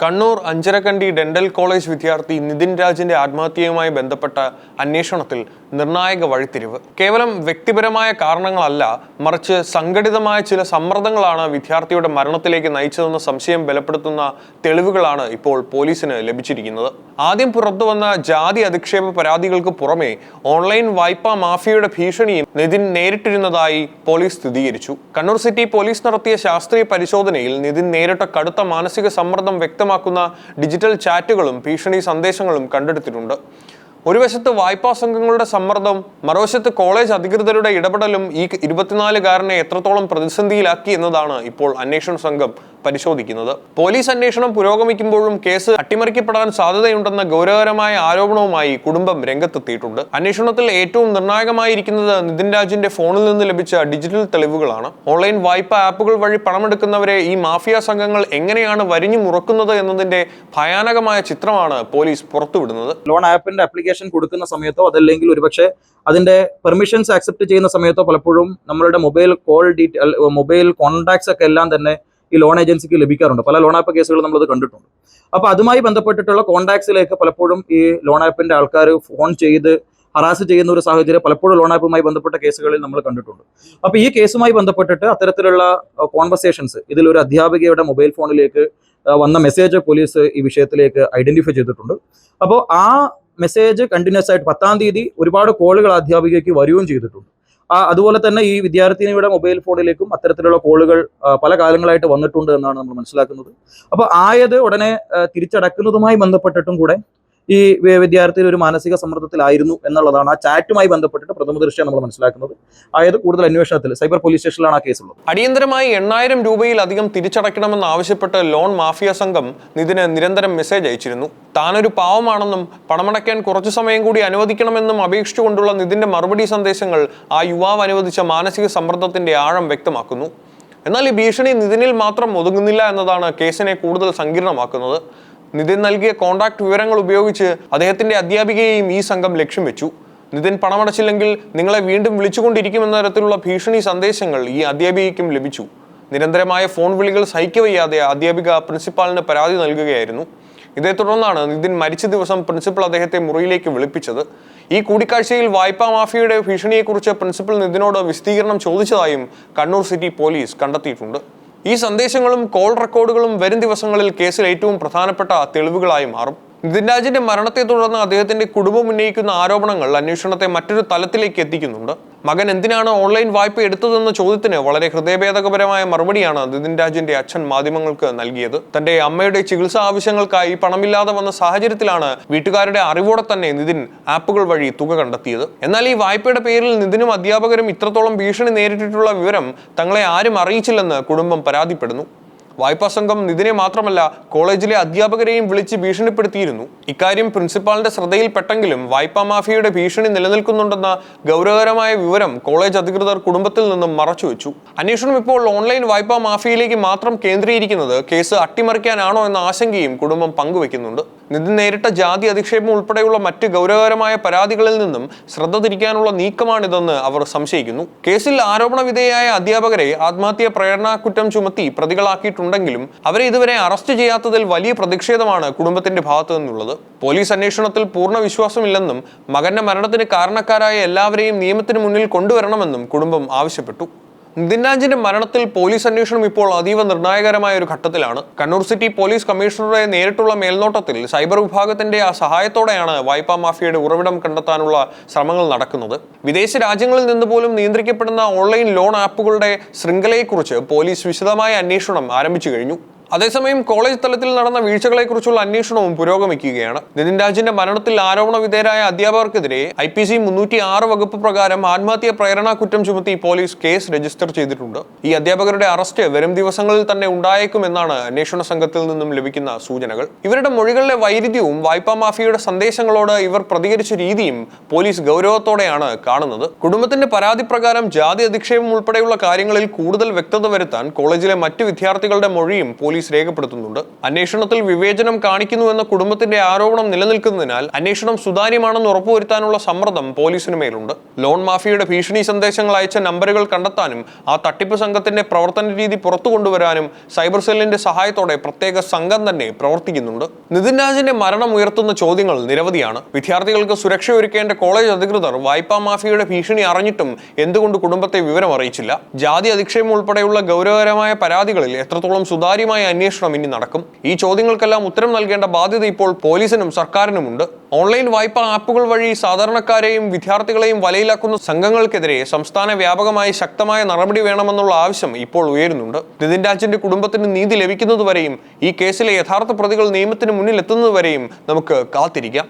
Kannur Anjarakandy dental college വിദ്യാർത്ഥി നിതിൻ രാജിന്റെ ആത്മഹത്യയുമായി ബന്ധപ്പെട്ട അന്വേഷണത്തിൽ നിർണായക വഴിത്തിരിവ്. കേവലം വ്യക്തിപരമായ കാരണങ്ങളല്ല, മറിച്ച് സംഘടിതമായ ചില സമ്മർദ്ദങ്ങളാണ് വിദ്യാർത്ഥിയുടെ മരണത്തിലേക്ക് നയിച്ചതെന്ന സംശയം ബലപ്പെടുത്തുന്ന തെളിവുകളാണ് ഇപ്പോൾ പോലീസിന് ലഭിച്ചിരിക്കുന്നത്. ആദ്യം പുറത്തുവന്ന ജാതി അധിക്ഷേപ പരാതികൾക്ക് പുറമെ ഓൺലൈൻ വായ്പാ മാഫിയയുടെ ഭീഷണിയും നിതിൻ നേരിട്ടിരുന്നതായി പോലീസ് സ്ഥിരീകരിച്ചു. കണ്ണൂർ സിറ്റി പോലീസ് നടത്തിയ ശാസ്ത്രീയ പരിശോധനയിൽ നിതിൻ നേരിട്ട കടുത്ത മാനസിക സമ്മർദ്ദം വ്യക്തമാക്കുന്ന ഡിജിറ്റൽ ചാറ്റുകളും ഭീഷണി സന്ദേശങ്ങളും കണ്ടെടുത്തിട്ടുണ്ട്. ഒരു വശത്ത് വായ്പാ സംഘങ്ങളുടെ സമ്മർദ്ദം, മറുവശത്ത് കോളേജ് അധികൃതരുടെ ഇടപെടലും ഈ 24-കാരനെ എത്രത്തോളം പ്രതിസന്ധിയിലാക്കി എന്നതാണ് ഇപ്പോൾ അന്വേഷണ സംഘം പരിശോധിക്കുന്നത്. പോലീസ് അന്വേഷണം പുരോഗമിക്കുമ്പോഴും കേസ് അട്ടിമറിക്കപ്പെടാൻ സാധ്യതയുണ്ടെന്ന ഗൗരവകരമായ ആരോപണവുമായി കുടുംബം രംഗത്തെത്തിയിട്ടുണ്ട്. അന്വേഷണത്തിൽ ഏറ്റവും നിർണായകമായിരിക്കുന്നത് നിതിൻ രാജിന്റെ ഫോണിൽ നിന്ന് ലഭിച്ച ഡിജിറ്റൽ തെളിവുകളാണ്. ഓൺലൈൻ വായ്പാ ആപ്പുകൾ വഴി പണമെടുക്കുന്നവരെ ഈ മാഫിയ സംഘങ്ങൾ എങ്ങനെയാണ് വരിഞ്ഞു മുറക്കുന്നത് എന്നതിന്റെ ഭയാനകമായ ചിത്രമാണ് പോലീസ് പുറത്തുവിടുന്നത്. ലോൺ ആപ്പിന്റെ ആപ്ലിക്കേഷൻ കൊടുക്കുന്ന സമയത്തോ അതല്ലെങ്കിൽ ഒരുപക്ഷെ അതിന്റെ പെർമിഷൻസ് ആക്സെപ്റ്റ് ചെയ്യുന്ന സമയത്തോ പലപ്പോഴും നമ്മളുടെ മൊബൈൽ കോൺടാക്ട്സ് ഒക്കെ എല്ലാം തന്നെ ഈ ലോൺ ഏജൻസിക്ക് ലഭിക്കാറുണ്ട്. പല ലോൺ ആപ്പ് കേസുകൾ നമ്മളത് കണ്ടിട്ടുണ്ട്. അപ്പോൾ അതുമായി ബന്ധപ്പെട്ടിട്ടുള്ള കോൺടാക്ട്സിലേക്ക് പലപ്പോഴും ഈ ലോൺ ആപ്പിന്റെ ആൾക്കാർ ഫോൺ ചെയ്ത് ഹറാസ് ചെയ്യുന്ന ഒരു സാഹചര്യം പലപ്പോഴും ലോൺ ആപ്പുമായി ബന്ധപ്പെട്ട കേസുകളിൽ നമ്മൾ കണ്ടിട്ടുണ്ട്. അപ്പോൾ ഈ കേസുമായി ബന്ധപ്പെട്ടിട്ട് അത്തരത്തിലുള്ള കോൺവെർസേഷൻസ് ഇതിലൊരു അധ്യാപികയുടെ മൊബൈൽ ഫോണിലേക്ക് വന്ന മെസ്സേജ് പോലീസ് ഈ വിഷയത്തിലേക്ക് ഐഡന്റിഫൈ ചെയ്തിട്ടുണ്ട്. അപ്പോൾ ആ മെസ്സേജ് കണ്ടിന്യൂസ് ആയിട്ട് 10-ാം തീയതി ഒരുപാട് കോളുകൾ അധ്യാപികയ്ക്ക് വരികയും ചെയ്തിട്ടുണ്ട്. അതുപോലെ തന്നെ ഈ വിദ്യാർത്ഥിനിയുടെ മൊബൈൽ ഫോണിലേക്കും അത്തരത്തിലുള്ള കോളുകൾ പല കാലങ്ങളായിട്ട് വന്നിട്ടുണ്ട് എന്നാണ് നമ്മൾ മനസ്സിലാക്കുന്നത്. അപ്പോൾ ആയത് ഉടനെ തിരിച്ചടക്കുന്നതുമായി ബന്ധപ്പെട്ടിട്ടും കൂടെ ഈ വിദ്യാർത്ഥി ഒരു മാനസിക സമ്മർദ്ദത്തിലായിരുന്നു എന്നുള്ളതാണ് ആ ചാറ്റുമായി ബന്ധപ്പെട്ടിട്ട് പ്രഥമ ദൃഷ്ട്യാ നമ്മൾ മനസ്സിലാക്കുന്നത്. ആയത് കൂടുതൽ അന്വേഷണത്തിൽ സൈബർ പോലീസ് സ്റ്റേഷനിലാണ് ആ കേസുള്ളത്. അടിയന്തരമായി 8,000 രൂപയിലധികം തിരിച്ചടയ്ക്കണമെന്ന് ആവശ്യപ്പെട്ട് ലോൺ മാഫിയ സംഘം നിതിന് നിരന്തരം മെസ്സേജ് അയച്ചിരുന്നു. താനൊരു പാവമാണെന്നും പണമടയ്ക്കാൻ കുറച്ചു സമയം കൂടി അനുവദിക്കണമെന്നും അപേക്ഷിച്ചുകൊണ്ടുള്ള നിതിന്റെ മറുപടി സന്ദേശങ്ങൾ ആ യുവാവ് അനുവദിച്ച മാനസിക സമ്മർദ്ദത്തിന്റെ ആഴം വ്യക്തമാക്കുന്നു. എന്നാൽ ഈ ഭീഷണി നിതിനിൽ മാത്രം ഒതുങ്ങുന്നില്ല എന്നതാണ് കേസിനെ കൂടുതൽ സങ്കീർണമാക്കുന്നത്. നിതിൻ നൽകിയ കോൺടാക്ട് വിവരങ്ങൾ ഉപയോഗിച്ച് അദ്ദേഹത്തിന്റെ അധ്യാപികയെയും ഈ സംഘം ലക്ഷ്യം വെച്ചു. നിതിൻ പണമടച്ചില്ലെങ്കിൽ നിങ്ങളെ വീണ്ടും വിളിച്ചുകൊണ്ടിരിക്കുമെന്ന തരത്തിലുള്ള ഭീഷണി സന്ദേശങ്ങൾ ഈ അധ്യാപികയ്ക്കും ലഭിച്ചു. നിരന്തരമായ ഫോൺ വിളികൾ സഹിക്കവയ്യാതെ അധ്യാപിക പ്രിൻസിപ്പാളിന് പരാതി നൽകുകയായിരുന്നു. ഇതേ തുടർന്നാണ് നിതിൻ മരിച്ച ദിവസം പ്രിൻസിപ്പൽ അദ്ദേഹത്തെ മുറിയിലേക്ക് വിളിപ്പിച്ചത്. ഈ കൂടിക്കാഴ്ചയിൽ വായ്പാ മാഫിയയുടെ ഭീഷണിയെക്കുറിച്ച് പ്രിൻസിപ്പൽ നിതിനോട് വിശദീകരണം ചോദിച്ചതായും കണ്ണൂർ സിറ്റി പോലീസ് കണ്ടെത്തിയിട്ടുണ്ട്. ഈ സന്ദേശങ്ങളും കോൾ റെക്കോർഡുകളും വരും ദിവസങ്ങളിൽ കേസിൽ ഏറ്റവും പ്രധാനപ്പെട്ട തെളിവുകളായി മാറും. നിതിൻ രാജിന്റെ മരണത്തെ തുടർന്ന് അദ്ദേഹത്തിന്റെ കുടുംബം ഉന്നയിക്കുന്ന ആരോപണങ്ങൾ അന്വേഷണത്തെ മറ്റൊരു തലത്തിലേക്ക് എത്തിക്കുന്നുണ്ട്. മകൻ എന്തിനാണ് ഓൺലൈൻ വായ്പ എടുത്തതെന്ന ചോദ്യത്തിന് വളരെ ഹൃദയഭേദകപരമായ മറുപടിയാണ് നിതിൻ രാജിന്റെ അച്ഛൻ മാധ്യമങ്ങൾക്ക് നൽകിയത്. തന്റെ അമ്മയുടെ ചികിത്സാ ആവശ്യങ്ങൾക്കായി പണമില്ലാതെ വന്ന സാഹചര്യത്തിലാണ് വീട്ടുകാരുടെ അറിവോടെ തന്നെ നിതിൻ ആപ്പുകൾ വഴി തുക കണ്ടെത്തിയത്. എന്നാൽ ഈ വായ്പയുടെ പേരിൽ നിതിനും അധ്യാപകരും ഇത്രത്തോളം ഭീഷണി നേരിട്ടിട്ടുള്ള വിവരം തങ്ങളെ ആരും അറിയിച്ചില്ലെന്ന് കുടുംബം പരാതിപ്പെടുന്നു. വായ്പാ സംഘം നിതിനെ മാത്രമല്ല കോളേജിലെ അധ്യാപകരെയും വിളിച്ച് ഭീഷണിപ്പെടുത്തിയിരുന്നു. ഇക്കാര്യം പ്രിൻസിപ്പാളിന്റെ ശ്രദ്ധയിൽപ്പെട്ടെങ്കിലും വായ്പാ മാഫിയയുടെ ഭീഷണി നിലനിൽക്കുന്നുണ്ടെന്ന ഗൗരവകരമായ വിവരം കോളേജ് അധികൃതർ കുടുംബത്തിൽ നിന്നും മറച്ചുവെച്ചു. അന്വേഷണം ഇപ്പോൾ ഓൺലൈൻ വായ്പാ മാഫിയയിലേക്ക് മാത്രം കേന്ദ്രീകരിക്കുന്നത് കേസ് അട്ടിമറിക്കാനാണോ എന്ന ആശങ്കയും കുടുംബം പങ്കുവെക്കുന്നുണ്ട്. നിതിൻ നേരിട്ട ജാതി അധിക്ഷേപം ഉൾപ്പെടെയുള്ള മറ്റ് ഗൗരവകരമായ പരാതികളിൽ നിന്നും ശ്രദ്ധ തിരിക്കാനുള്ള നീക്കമാണിതെന്ന് അവർ സംശയിക്കുന്നു. കേസിൽ ആരോപണ വിധേയയായ അധ്യാപകരെ ആത്മഹത്യാ പ്രേരണാ കുറ്റം ചുമത്തി പ്രതികളാക്കിയിട്ടുണ്ടെങ്കിലും അവരെ ഇതുവരെ അറസ്റ്റ് ചെയ്യാത്തതിൽ വലിയ പ്രതിഷേധമാണ് കുടുംബത്തിന്റെ ഭാഗത്തു നിന്നുള്ളത്. പോലീസ് അന്വേഷണത്തിൽ പൂർണ്ണ വിശ്വാസമില്ലെന്നും മകന്റെ മരണത്തിന് കാരണക്കാരായ എല്ലാവരെയും നിയമത്തിന് മുന്നിൽ കൊണ്ടുവരണമെന്നും കുടുംബം ആവശ്യപ്പെട്ടു. നിതിൻ രാജിന്റെ മരണത്തിൽ പോലീസ് അന്വേഷണം ഇപ്പോൾ അതീവ നിർണായകരമായ ഒരു ഘട്ടത്തിലാണ്. കണ്ണൂർ സിറ്റി പോലീസ് കമ്മീഷണറുടെ നേരിട്ടുള്ള മേൽനോട്ടത്തിൽ സൈബർ വിഭാഗത്തിന്റെ സഹായത്തോടെയാണ് വായ്പാ മാഫിയയുടെ ഉറവിടം കണ്ടെത്താനുള്ള ശ്രമങ്ങൾ നടക്കുന്നത്. വിദേശ രാജ്യങ്ങളിൽ നിന്ന് പോലും നിയന്ത്രിക്കപ്പെടുന്ന ഓൺലൈൻ ലോൺ ആപ്പുകളുടെ ശൃംഖലയെക്കുറിച്ച് പോലീസ് വിശദമായ അന്വേഷണം ആരംഭിച്ചു കഴിഞ്ഞു. അതേസമയം കോളേജ് തലത്തിൽ നടന്ന വീഴ്ചകളെക്കുറിച്ചുള്ള അന്വേഷണവും പുരോഗമിക്കുകയാണ്. നിതിൻ രാജിന്റെ മരണത്തിൽ ആരോപണ വിധേയരായ അധ്യാപകർക്കെതിരെ IPC 306 വകുപ്പ് പ്രകാരം ആത്മഹത്യാ പ്രേരണാ കുറ്റം ചുമത്തി പോലീസ് കേസ് രജിസ്റ്റർ ചെയ്തിട്ടുണ്ട്. ഈ അധ്യാപകരുടെ അറസ്റ്റ് വരും ദിവസങ്ങളിൽ തന്നെ ഉണ്ടായേക്കുമെന്നാണ് അന്വേഷണ സംഘത്തിൽ നിന്നും ലഭിക്കുന്ന സൂചനകൾ. ഇവരുടെ മൊഴികളിലെ വൈരുദ്ധ്യവും വായ്പാ മാഫിയയുടെ സന്ദേശങ്ങളോട് ഇവർ പ്രതികരിച്ച രീതിയും പോലീസ് ഗൗരവത്തോടെയാണ് കാണുന്നത്. കുടുംബത്തിന്റെ പരാതി പ്രകാരം ജാതി അധിക്ഷേപം ഉൾപ്പെടെയുള്ള കാര്യങ്ങളിൽ കൂടുതൽ വ്യക്തത വരുത്താൻ കോളേജിലെ മറ്റ് വിദ്യാർത്ഥികളുടെ മൊഴിയും പോലീസ് പോലീസ് രേഖപ്പെടുത്തുന്നുണ്ട്. അന്വേഷണത്തിൽ വിവേചനം കാണിക്കുന്നുവെന്ന കുടുംബത്തിന്റെ ആരോപണം നിലനിൽക്കുന്നതിനാൽ അന്വേഷണം സുതാര്യമാണെന്ന് ഉറപ്പുവരുത്താനുള്ള സമ്മർദ്ദം പോലീസിന് മേലുണ്ട്. ലോൺ മാഫിയയുടെ ഭീഷണി സന്ദേശങ്ങൾ അയച്ച നമ്പറുകൾ കണ്ടെത്താനും ആ തട്ടിപ്പ് സംഘത്തിന്റെ പ്രവർത്തന രീതി പുറത്തു കൊണ്ടുവരാനും സൈബർ സെല്ലിന്റെ സഹായത്തോടെ പ്രത്യേക സംഘം തന്നെ പ്രവർത്തിക്കുന്നുണ്ട്. നിതിൻ രാജിന്റെ മരണം ഉയർത്തുന്ന ചോദ്യങ്ങൾ നിരവധിയാണ്. വിദ്യാർത്ഥികൾക്ക് സുരക്ഷയൊരുക്കേണ്ട കോളേജ് അധികൃതർ വായ്പാ മാഫിയയുടെ ഭീഷണി അറിഞ്ഞിട്ടും എന്തുകൊണ്ട് കുടുംബത്തെ വിവരം അറിയിച്ചില്ല? ജാതി അധിക്ഷേപം ഉൾപ്പെടെയുള്ള ഗൗരവകരമായ പരാതികളിൽ എത്രത്തോളം സുതാര്യമായ അന്വേഷണം ഇനി നടക്കും? ഈ ചോദ്യങ്ങൾക്കെല്ലാം ഉത്തരം നൽകേണ്ട ബാധ്യത ഇപ്പോൾ പോലീസിനും സർക്കാരിനുമുണ്ട്. ഓൺലൈൻ വായ്പാ ആപ്പുകൾ വഴി സാധാരണക്കാരെയും വിദ്യാർത്ഥികളെയും വലയിലാക്കുന്ന സംഘങ്ങൾക്കെതിരെ സംസ്ഥാന വ്യാപകമായി ശക്തമായ നടപടി വേണമെന്നുള്ള ആവശ്യം ഇപ്പോൾ ഉയരുന്നുണ്ട്. നിതിൻ രാജിന്റെ കുടുംബത്തിന് നീതി ലഭിക്കുന്നതുവരെയും ഈ കേസിലെ യഥാർത്ഥ പ്രതികൾ നിയമത്തിന് മുന്നിൽ എത്തുന്നതുവരെയും നമുക്ക് കാത്തിരിക്കാം.